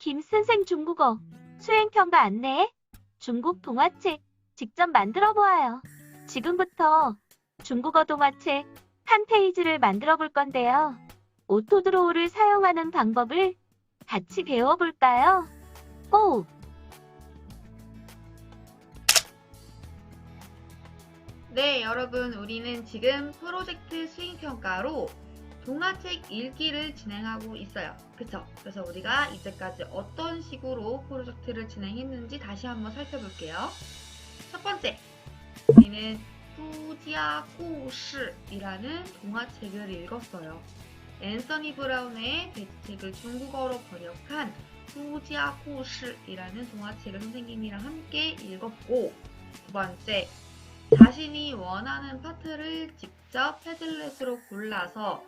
김선생 중국어 수행평가 안내. 중국 동화책 직접 만들어 보아요. 지금부터 중국어 동화책 한 페이지를 만들어 볼 건데요. 오토드로우를 사용하는 방법을 같이 배워볼까요? 고! 네, 여러분, 우리는 지금 프로젝트 수행평가로 동화책 읽기를 진행하고 있어요. 그쵸? 그래서 우리가 이제까지 어떤 식으로 프로젝트를 진행했는지 다시 한번 살펴볼게요. 첫 번째, 우리는 후지아故事이라는 동화책을 읽었어요. 앤서니 브라운의 대책을 중국어로 번역한 후지아 故事이라는 동화책을 선생님이랑 함께 읽었고, 두 번째, 자신이 원하는 파트를 직접 패들렛으로 골라서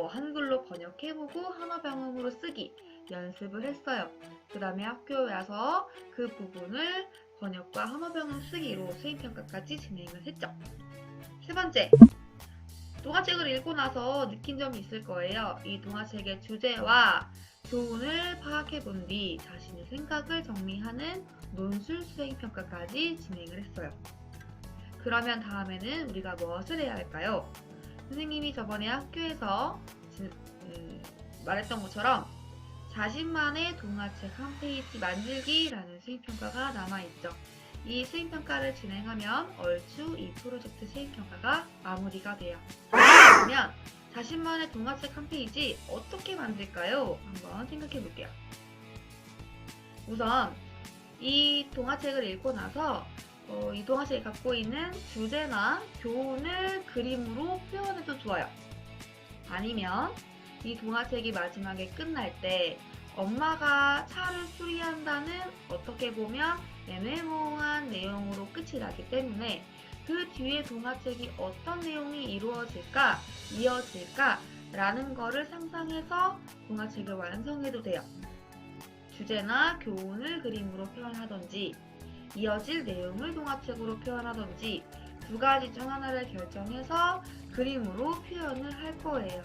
한글로 번역해보고 한어병음으로 쓰기 연습을 했어요. 그 다음에 학교에 와서 그 부분을 번역과 한어병음 쓰기로 수행평가까지 진행을 했죠. 세 번째, 동화책을 읽고 나서 느낀 점이 있을 거예요. 이 동화책의 주제와 교훈을 파악해본 뒤 자신의 생각을 정리하는 논술 수행평가까지 진행을 했어요. 그러면 다음에는 우리가 무엇을 해야 할까요? 선생님이 저번에 학교에서 말했던 것처럼 자신만의 동화책 한 페이지 만들기라는 수행평가가 남아있죠. 이 수행평가를 진행하면 얼추 이 프로젝트 수행평가가 마무리가 돼요. 그러면 자신만의 동화책 한 페이지 어떻게 만들까요? 한번 생각해 볼게요. 우선 이 동화책을 읽고 나서 이 동화책이 갖고 있는 주제나 교훈을 그림으로 표현해도 좋아요. 아니면 이 동화책이 마지막에 끝날 때 엄마가 차를 수리한다는 어떻게 보면 애매모호한 내용으로 끝이 나기 때문에 그 뒤에 동화책이 어떤 내용이 이어질까 라는 거를 상상해서 동화책을 완성해도 돼요. 주제나 교훈을 그림으로 표현하던지 이어질 내용을 동화책으로 표현하던지 두 가지 중 하나를 결정해서 그림으로 표현을 할 거예요.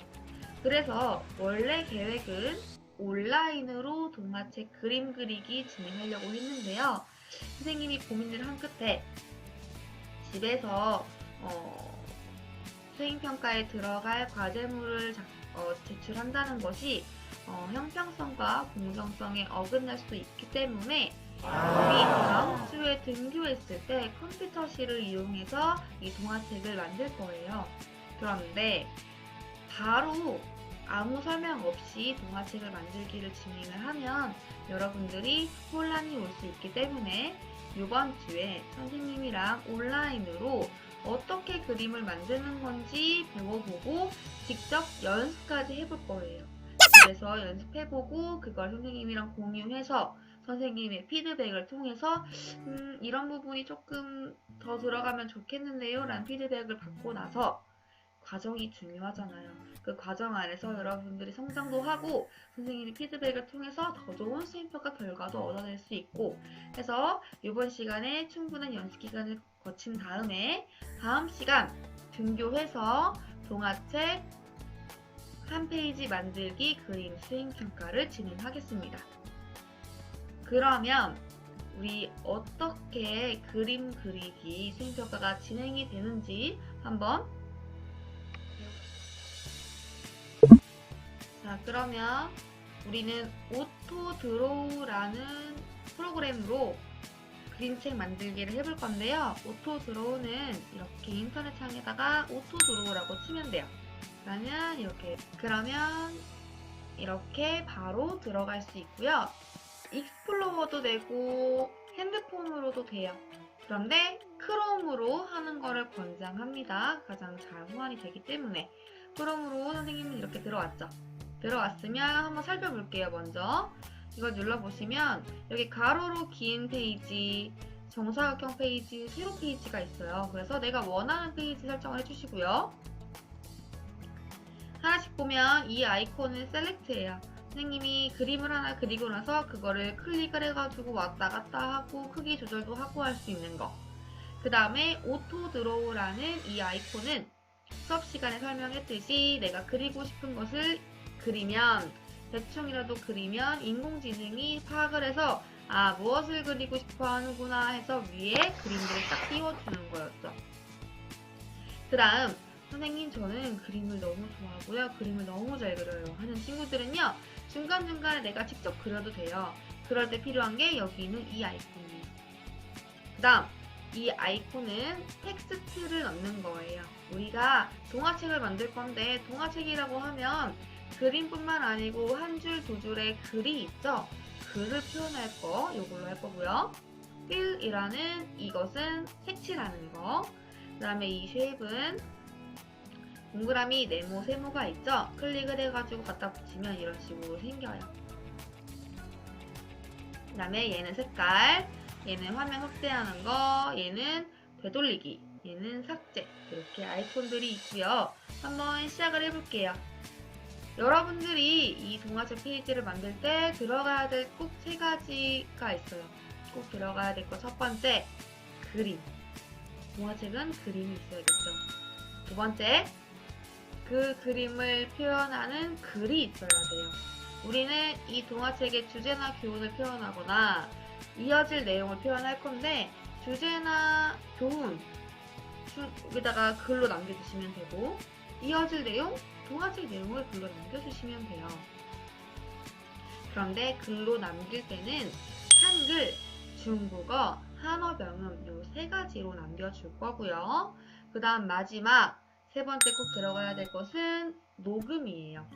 그래서 원래 계획은 온라인으로 동화책 그림 그리기 진행하려고 했는데요. 선생님이 고민을 한 끝에 집에서 수행평가에 들어갈 과제물을 제출한다는 것이 형평성과 공정성에 어긋날 수도 있기 때문에 우리 다음 주에 등교했을 때 컴퓨터실을 이용해서 이 동화책을 만들 거예요. 그런데 바로 아무 설명 없이 동화책을 만들기를 진행을 하면 여러분들이 혼란이 올 수 있기 때문에 이번 주에 선생님이랑 온라인으로 어떻게 그림을 만드는 건지 배워보고 직접 연습까지 해볼 거예요. 그래서 연습해보고 그걸 선생님이랑 공유해서 선생님의 피드백을 통해서 이런 부분이 조금 더 들어가면 좋겠는데요 라는 피드백을 받고 나서 과정이 중요하잖아요. 그 과정 안에서 여러분들이 성장도 하고 선생님의 피드백을 통해서 더 좋은 수행평가 결과도 얻어낼 수 있고 해서 이번 시간에 충분한 연습 기간을 거친 다음에 다음 시간 등교해서 동화책 한 페이지 만들기 그림 수행평가를 진행하겠습니다. 그러면 우리 어떻게 그림 그리기 수행평가가 진행이 되는지 한번 자, 그러면 우리는 오토드로우라는 프로그램으로 그림책 만들기를 해볼 건데요. 오토드로우는 이렇게 인터넷 창에다가 오토드로우라고 치면 돼요. 그러면 이렇게 바로 들어갈 수 있고요. 익스플로러도 되고 핸드폰으로도 돼요. 그런데 크롬으로 하는 거를 권장합니다. 가장 잘 호환이 되기 때문에. 크롬으로 선생님은 이렇게 들어왔죠. 들어왔으면 한번 살펴볼게요. 먼저 이걸 눌러보시면 여기 가로로 긴 페이지, 정사각형 페이지, 세로 페이지가 있어요. 그래서 내가 원하는 페이지 설정을 해주시고요. 하나씩 보면 이 아이콘을 셀렉트해요. 선생님이 그림을 하나 그리고 나서 그거를 클릭을 해가지고 왔다 갔다 하고 크기 조절도 하고 할 수 있는 거. 그 다음에 오토 드로우라는 이 아이콘은 수업 시간에 설명했듯이 내가 그리고 싶은 것을 그리면 대충이라도 그리면 인공지능이 파악을 해서 아, 무엇을 그리고 싶어 하는구나 해서 위에 그림들을 딱 띄워주는 거였죠. 그 다음, 선생님 저는 그림을 너무 좋아하고요. 그림을 너무 잘 그려요 하는 친구들은요. 중간중간에 내가 직접 그려도 돼요. 그럴 때 필요한 게 여기 있는 이 아이콘이에요. 그 다음, 이 아이콘은 텍스트를 넣는 거예요. 우리가 동화책을 만들 건데 동화책이라고 하면 그림뿐만 아니고 한 줄, 두 줄의 글이 있죠. 글을 표현할 거, 이걸로 할 거고요. fill이라는 이것은 색칠하는 거. 그 다음에 이 shape은 동그라미, 네모, 세모가 있죠. 클릭을 해가지고 갖다 붙이면 이런 식으로 생겨요. 그 다음에 얘는 색깔, 얘는 화면 확대하는 거, 얘는 되돌리기, 얘는 삭제. 이렇게 아이콘들이 있고요. 한번 시작을 해볼게요. 여러분들이 이 동화책 페이지를 만들 때 들어가야 될 꼭 3가지가 있어요. 꼭 들어가야 될 거 첫 번째, 그림. 동화책은 그림이 있어야겠죠. 두 번째, 그 그림을 표현하는 글이 있어야 돼요. 우리는 이 동화책의 주제나 교훈을 표현하거나 이어질 내용을 표현할 건데 주제나 교훈 여기다가 글로 남겨주시면 되고 이어질 내용, 동화책 내용을 글로 남겨주시면 돼요. 그런데 글로 남길 때는 한글, 중국어, 한어 병음 요 3가지로 남겨줄 거고요. 그 다음 마지막 3번째 꼭 들어가야 될 것은 녹음이에요.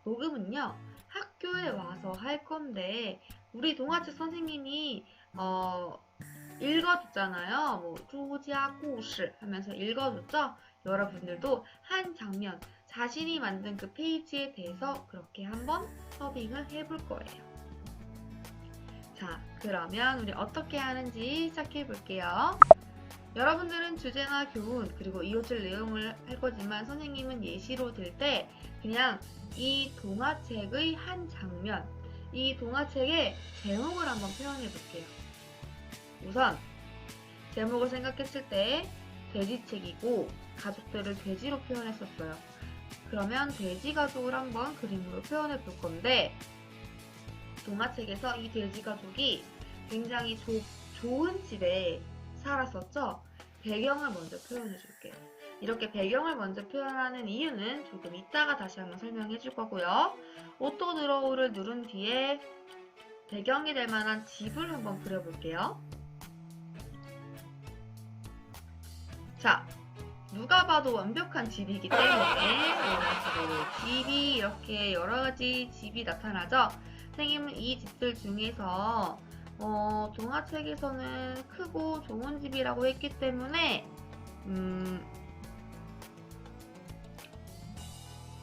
녹음은요, 학교에 와서 할 건데 우리 동화책 선생님이 읽어줬잖아요. 뭐 조지아故事 하면서 읽어줬죠. 여러분들도 한 장면, 자신이 만든 그 페이지에 대해서 그렇게 한번 서빙을 해볼 거예요. 자, 그러면 우리 어떻게 하는지 시작해 볼게요. 여러분들은 주제나 교훈 그리고 이어질 내용을 할 거지만 선생님은 예시로 들 때 그냥 이 동화책의 한 장면, 이 동화책의 제목을 한번 표현해 볼게요. 우선 제목을 생각했을 때 돼지책이고 가족들을 돼지로 표현했었어요. 그러면 돼지 가족을 한번 그림으로 표현해 볼 건데 동화책에서 이 돼지 가족이 굉장히 좋은 집에 살았었죠. 배경을 먼저 표현해 줄게요. 이렇게 배경을 먼저 표현하는 이유는 조금 이따가 다시 한번 설명해 줄 거고요. 오토 드로우를 누른 뒤에 배경이 될 만한 집을 한번 그려볼게요. 자, 누가 봐도 완벽한 집이기 때문에 이런 식으로 집이 이렇게 여러가지 집이 나타나죠. 선생님은 이 집들 중에서 동화책에서는 크고 좋은 집이라고 했기 때문에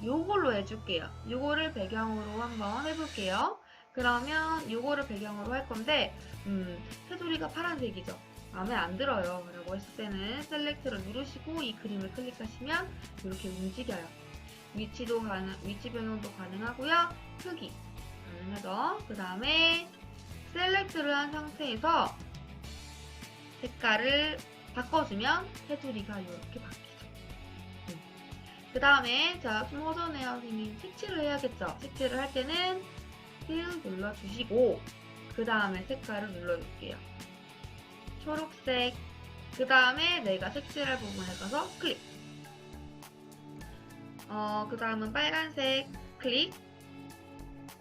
요걸로 해줄게요. 요거를 배경으로 한번 해볼게요. 그러면 요거를 배경으로 할 건데 테두리가 파란색이죠. 마음에 안 들어요 라고 했을 때는 셀렉트를 누르시고 이 그림을 클릭하시면 이렇게 움직여요. 위치 변경도 가능하고요. 크기 가능하죠. 그 다음에 셀렉트를 한 상태에서 색깔을 바꿔주면 테두리가 이렇게 바뀌죠. 그 다음에 자, 좀 허전해요. 선생님 색칠을 해야겠죠. 색칠을 할 때는 fill 눌러주시고 그 다음에 색깔을 눌러줄게요. 초록색. 그 다음에 내가 색칠할 부분에 가서 클릭. 그 다음은 빨간색 클릭.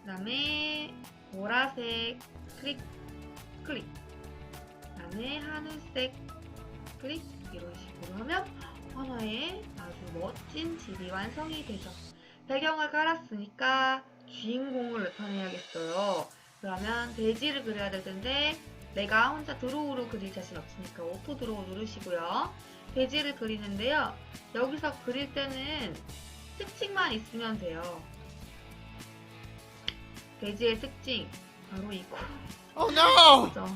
그 다음에 보라색 클릭. 클릭. 그 다음에 하늘색 클릭. 이런 식으로 하면 하나의 아주 멋진 집이 완성이 되죠. 배경을 깔았으니까 주인공을 나타내야겠어요. 그러면 돼지를 그려야 될 텐데 내가 혼자 드로우로 그릴 자신 없으니까 오토 드로우 누르시고요. 돼지를 그리는데요. 여기서 그릴 때는 특징만 있으면 돼요. 돼지의 특징 바로 이 코. Oh no! 그죠?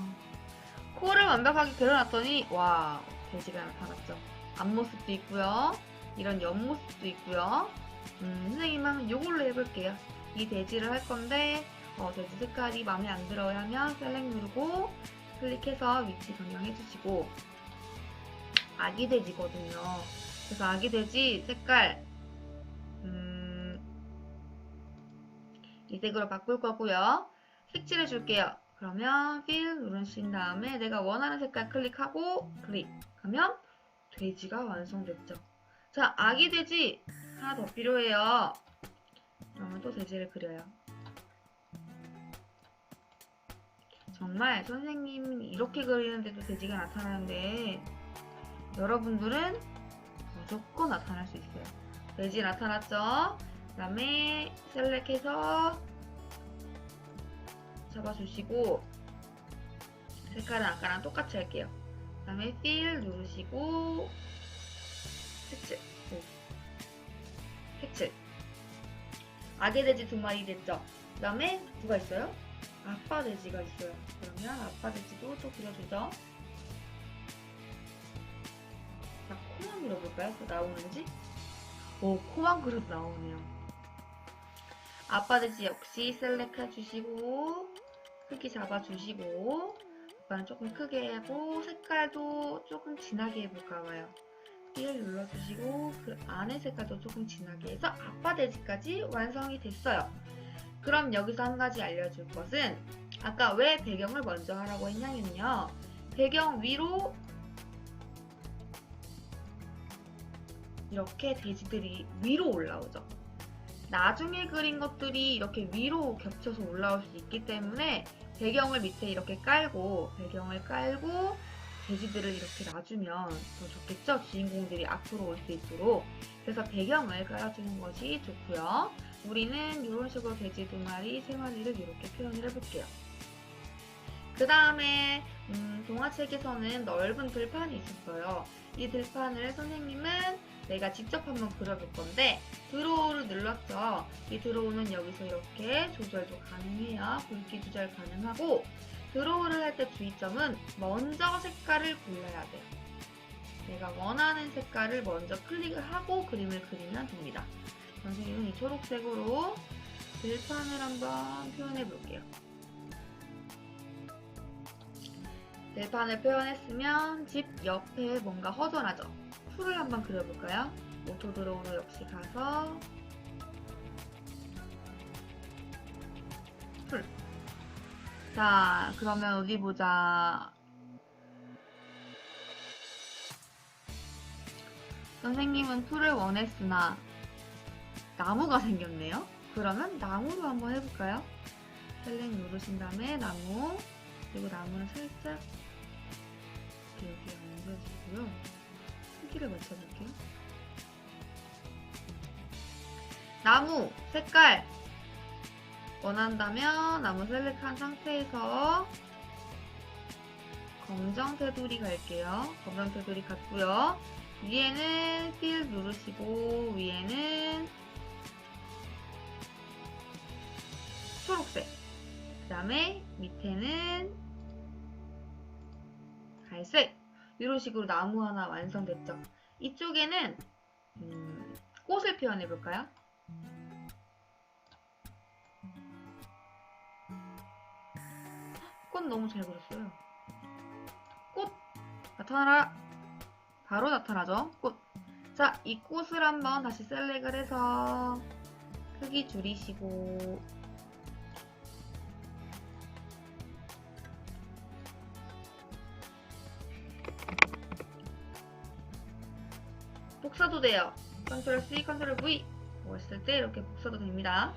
코를 완벽하게 그려놨더니 와, 돼지가 나타났죠. 앞모습도 있고요. 이런 옆모습도 있고요. 선생님은 이걸로 해볼게요. 이 돼지를 할 건데 돼지 색깔이 마음에 안 들어야 하면 셀렉 누르고 클릭해서 위치 변경해주시고 아기 돼지거든요. 그래서 아기 돼지 색깔 이 색으로 바꿀 거고요. 색칠해 줄게요. 그러면 fill 누르신 다음에 내가 원하는 색깔 클릭하고 클릭하면 돼지가 완성됐죠. 자, 아기 돼지 하나 더 필요해요. 그러면 또 돼지를 그려요. 정말 선생님 이렇게 그리는데도 돼지가 나타나는데 여러분들은 무조건 나타날 수 있어요. 돼지 나타났죠? 그 다음에 셀렉해서 잡아주시고 색깔은 아까랑 똑같이 할게요. 그 다음에 fill 누르시고 색칠. 색칠. 아기 돼지 2마리 됐죠? 그 다음에 누가 있어요? 아빠 돼지가 있어요. 그러면 아빠 돼지도 또 그려주죠. 자, 코만 그려볼까요? 또 나오는지? 오, 코만 그려도 나오네요. 아빠 돼지 역시 셀렉 해주시고 크기 잡아주시고 아빠는 조금 크게 하고 색깔도 조금 진하게 해볼까 봐요. 1 눌러주시고 그 안에 색깔도 조금 진하게 해서 아빠 돼지까지 완성이 됐어요. 그럼 여기서 한 가지 알려줄 것은 아까 왜 배경을 먼저 하라고 했냐면요. 배경 위로 이렇게 돼지들이 위로 올라오죠. 나중에 그린 것들이 이렇게 위로 겹쳐서 올라올 수 있기 때문에 배경을 밑에 이렇게 깔고 배경을 깔고 돼지들을 이렇게 놔주면 더 좋겠죠? 주인공들이 앞으로 올 수 있도록. 그래서 배경을 깔아주는 것이 좋고요. 우리는 이런 식으로 돼지 2마리, 3마리를 이렇게 표현을 해볼게요. 그 다음에 동화책에서는 넓은 들판이 있었어요. 이 들판을 선생님은 내가 직접 한번 그려볼 건데 드로우를 눌렀죠. 이 드로우는 여기서 이렇게 조절도 가능해요. 굵기 조절 가능하고 드로우를 할 때 주의점은 먼저 색깔을 골라야 돼요. 내가 원하는 색깔을 먼저 클릭을 하고 그림을 그리면 됩니다. 선생님은 이 초록색으로 들판을 한번 표현해 볼게요. 들판을 표현했으면 집 옆에 뭔가 허전하죠? 풀을 한번 그려볼까요? 오토 드로우로 역시 가서 풀. 자, 그러면 어디 보자. 선생님은 풀을 원했으나 나무가 생겼네요. 그러면 나무로 한번 해볼까요? 셀렉 누르신 다음에 나무, 그리고 나무는 살짝 여기 얹어주고요. 크기를 맞춰볼게요. 나무 색깔 원한다면 나무 셀렉한 상태에서 검정 테두리 갈게요. 검정 테두리 갔고요. 위에는 fill 누르시고 위에는 초록색, 그 다음에 밑에는 갈색. 이런 식으로 나무 하나 완성됐죠. 이쪽에는 꽃을 표현해 볼까요? 꽃 너무 잘 그렸어요. 꽃 나타나라. 바로 나타나죠. 꽃. 자, 이 꽃을 한번 다시 셀렉을 해서 크기 줄이시고 복사도 돼요. 컨트롤 C, 컨트롤 V 했을 때 이렇게 복사도 됩니다.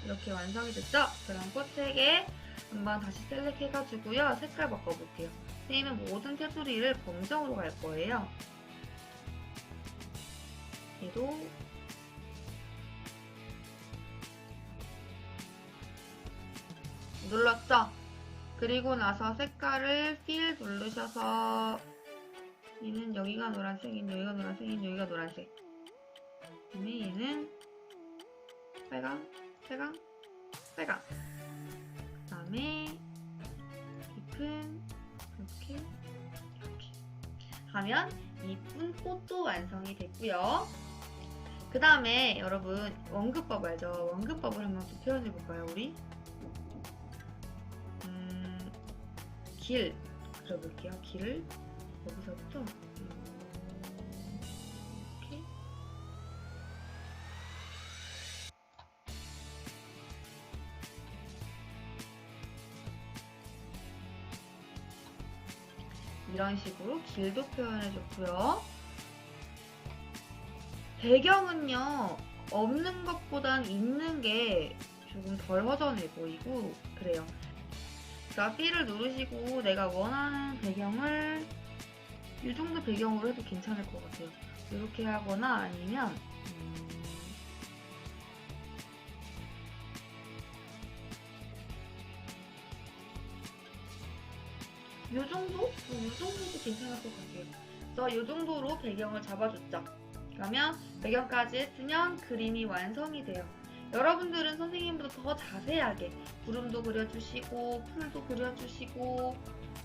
이렇게 완성이 됐죠? 그럼 꽃색에 한번 다시 셀렉해가지고요. 색깔 바꿔볼게요. 선생님은 모든 테두리를 검정으로 갈 거예요. 얘도 눌렀죠? 그리고 나서 색깔을 fill 누르셔서 얘는 여기가 노란색인, 여기가 노란색인, 여기가 노란색. 그다음에 얘는 빨강, 빨강, 빨강. 그 다음에 잎은 이렇게 하면 이쁜 꽃도 완성이 됐고요. 그 다음에 여러분 원근법 알죠? 원근법을 한번 또 표현해볼까요, 우리? 길 그려볼게요. 길을 여기서부터 이렇게 이런 식으로 길도 표현해줬고요. 배경은요, 없는 것보단 있는 게 조금 덜 허전해 보이고 그래요. 자, B를 누르시고 내가 원하는 배경을 이 정도 배경으로 해도 괜찮을 것 같아요. 이렇게 하거나 아니면 요 정도? 요 정도도 괜찮을 것 같아요. 그래서 요 정도로 배경을 잡아줬죠. 그러면 배경까지 했으면 그림이 완성이 돼요. 여러분들은 선생님보다 더 자세하게 구름도 그려주시고 풀도 그려주시고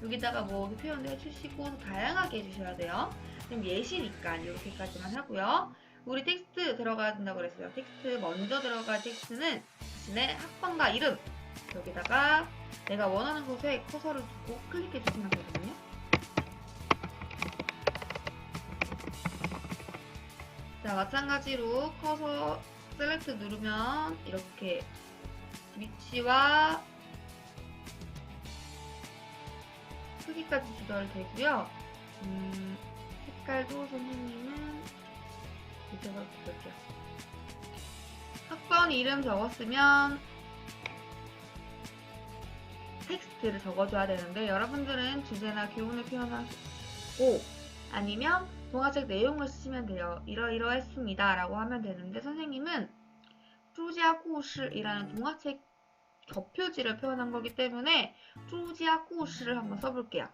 여기다가 뭐 표현도 해주시고 다양하게 해주셔야 돼요. 그럼 예시니까 이렇게까지만 하고요. 우리 텍스트 들어가야 된다고 그랬어요. 텍스트 먼저 들어갈 텍스트는 자신의 학번과 이름 여기다가 내가 원하는 곳에 커서를 두고 클릭해 주시면 되거든요. 자, 마찬가지로 커서 셀렉트 누르면 이렇게 위치와 크기까지 조절되고요. 색깔도 선생님은 밑에서 볼게요. 학번 이름 적었으면 텍스트를 적어줘야 되는데 여러분들은 주제나 교훈을 표현하고 아니면 동화책 내용을 쓰시면 돼요. 이러이러했습니다 라고 하면 되는데 선생님은 쭈지아故事이라는 동화책 겹표지를 표현한 거기 때문에 쭈지아 故事를 한번 써볼게요.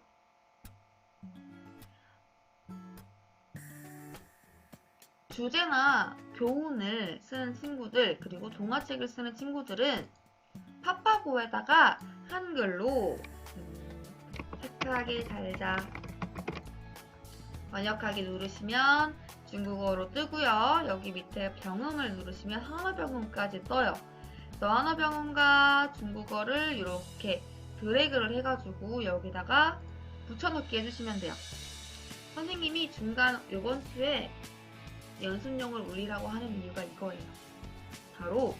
주제나 교훈을 쓰는 친구들 그리고 동화책을 쓰는 친구들은 파파고에다가 한글로 착하게 살자 번역하기 누르시면 중국어로 뜨고요. 여기 밑에 병음을 누르시면 한어병음까지 떠요. 그래서 한어병음과 중국어를 이렇게 드래그를 해가지고 여기다가 붙여넣기 해주시면 돼요. 선생님이 중간 이번 주에 연습용을 올리라고 하는 이유가 이거예요. 바로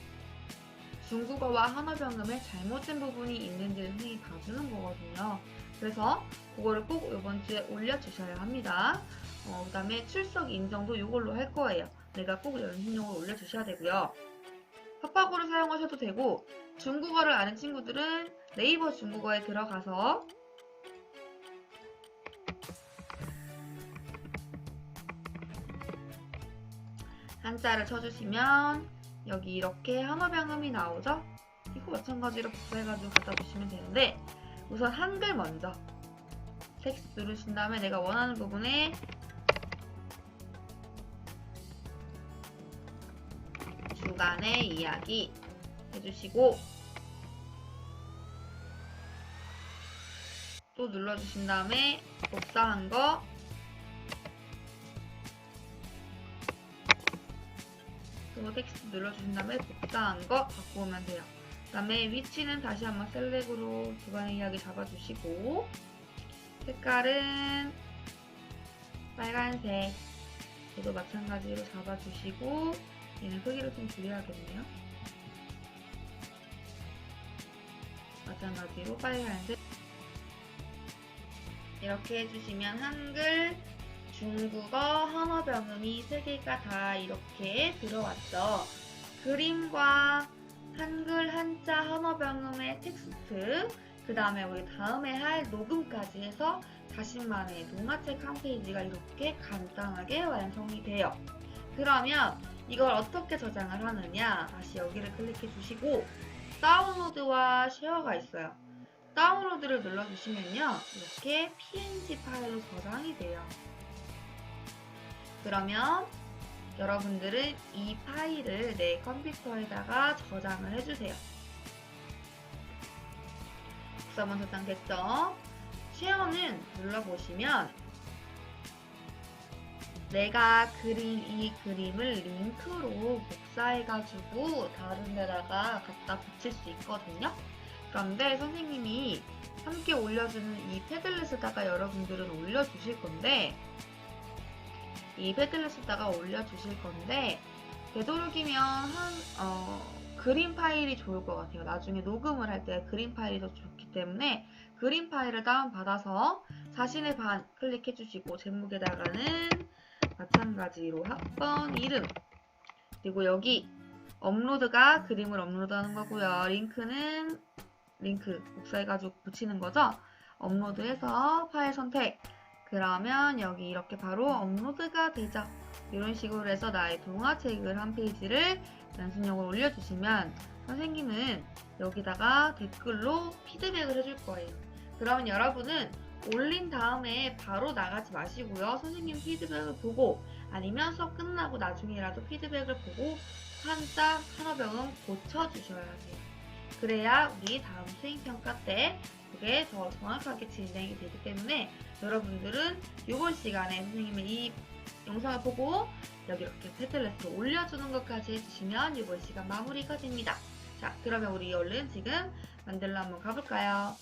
중국어와 한어병음에 잘못된 부분이 있는지를 선생님이 봐주는 거거든요. 그래서 그거를 꼭 이번 주에 올려주셔야 합니다. 그 다음에 출석 인정도 이걸로 할 거예요. 내가 꼭 연습용을 올려주셔야 되고요. 파파고를 사용하셔도 되고 중국어를 아는 친구들은 네이버 중국어에 들어가서 한자를 쳐주시면 여기 이렇게 한어병음이 나오죠? 이거 마찬가지로 복사해가지고 갖다 주시면 되는데 우선 한글 먼저 텍스트 누르신 다음에 내가 원하는 부분에 주간의 이야기 해주시고 또 눌러주신 다음에 복사한 거 또 텍스트 눌러주신 다음에 복사한 거 갖고 오면 돼요. 그 다음에 위치는 다시 한번 셀렉으로 주간의 이야기 잡아주시고 색깔은 빨간색 얘도 마찬가지로 잡아주시고 얘는 크기를 좀 줄여야겠네요. 마찬가지로 빨간색 이렇게 해주시면 한글, 중국어, 한어병음이 3개가 다 이렇게 들어왔죠. 그림과 한글, 한자, 한어병음의 텍스트 그 다음에 우리 다음에 할 녹음까지 해서 자신만의 동화책 한 페이지가 이렇게 간단하게 완성이 돼요. 그러면 이걸 어떻게 저장을 하느냐 다시 여기를 클릭해 주시고 다운로드와 쉐어가 있어요. 다운로드를 눌러주시면요 이렇게 png 파일로 저장이 돼요. 그러면 여러분들은 이 파일을 내 컴퓨터에다가 저장을 해주세요. 국사본 저장됐죠? 쉐어는 눌러보시면 내가 그린 이 그림을 링크로 복사해가지고 다른 데다가 갖다 붙일 수 있거든요. 그런데 선생님이 함께 올려주는 이 패들렛에다가 여러분들은 올려주실 건데 되도록이면 그림 파일이 좋을 것 같아요. 나중에 녹음을 할 때 그림 파일이 더 좋기 때문에 그림 파일을 다운받아서 자신의 반 클릭해 주시고 제목에다가는 마찬가지로 학번 이름, 그리고 여기 업로드가 그림을 업로드하는 거고요. 링크는 링크 복사해가지고 붙이는 거죠. 업로드해서 파일 선택. 그러면 여기 이렇게 바로 업로드가 되죠. 이런 식으로 해서 나의 동화책을 한 페이지를 연습용으로 올려주시면 선생님은 여기다가 댓글로 피드백을 해줄 거예요. 그러면 여러분은 올린 다음에 바로 나가지 마시고요. 선생님 피드백을 보고 아니면 수업 끝나고 나중에라도 피드백을 보고 한자 한어병은 고쳐주셔야 돼요. 그래야 우리 다음 수행평가 때 그게 더 정확하게 진행이 되기 때문에 여러분들은 6월 시간에 선생님의 이 영상을 보고 여기 이렇게 패들렛에 올려주는 것까지 해주시면 6월 시간 마무리가 됩니다. 자, 그러면 우리 얼른 지금 만들러 한번 가볼까요?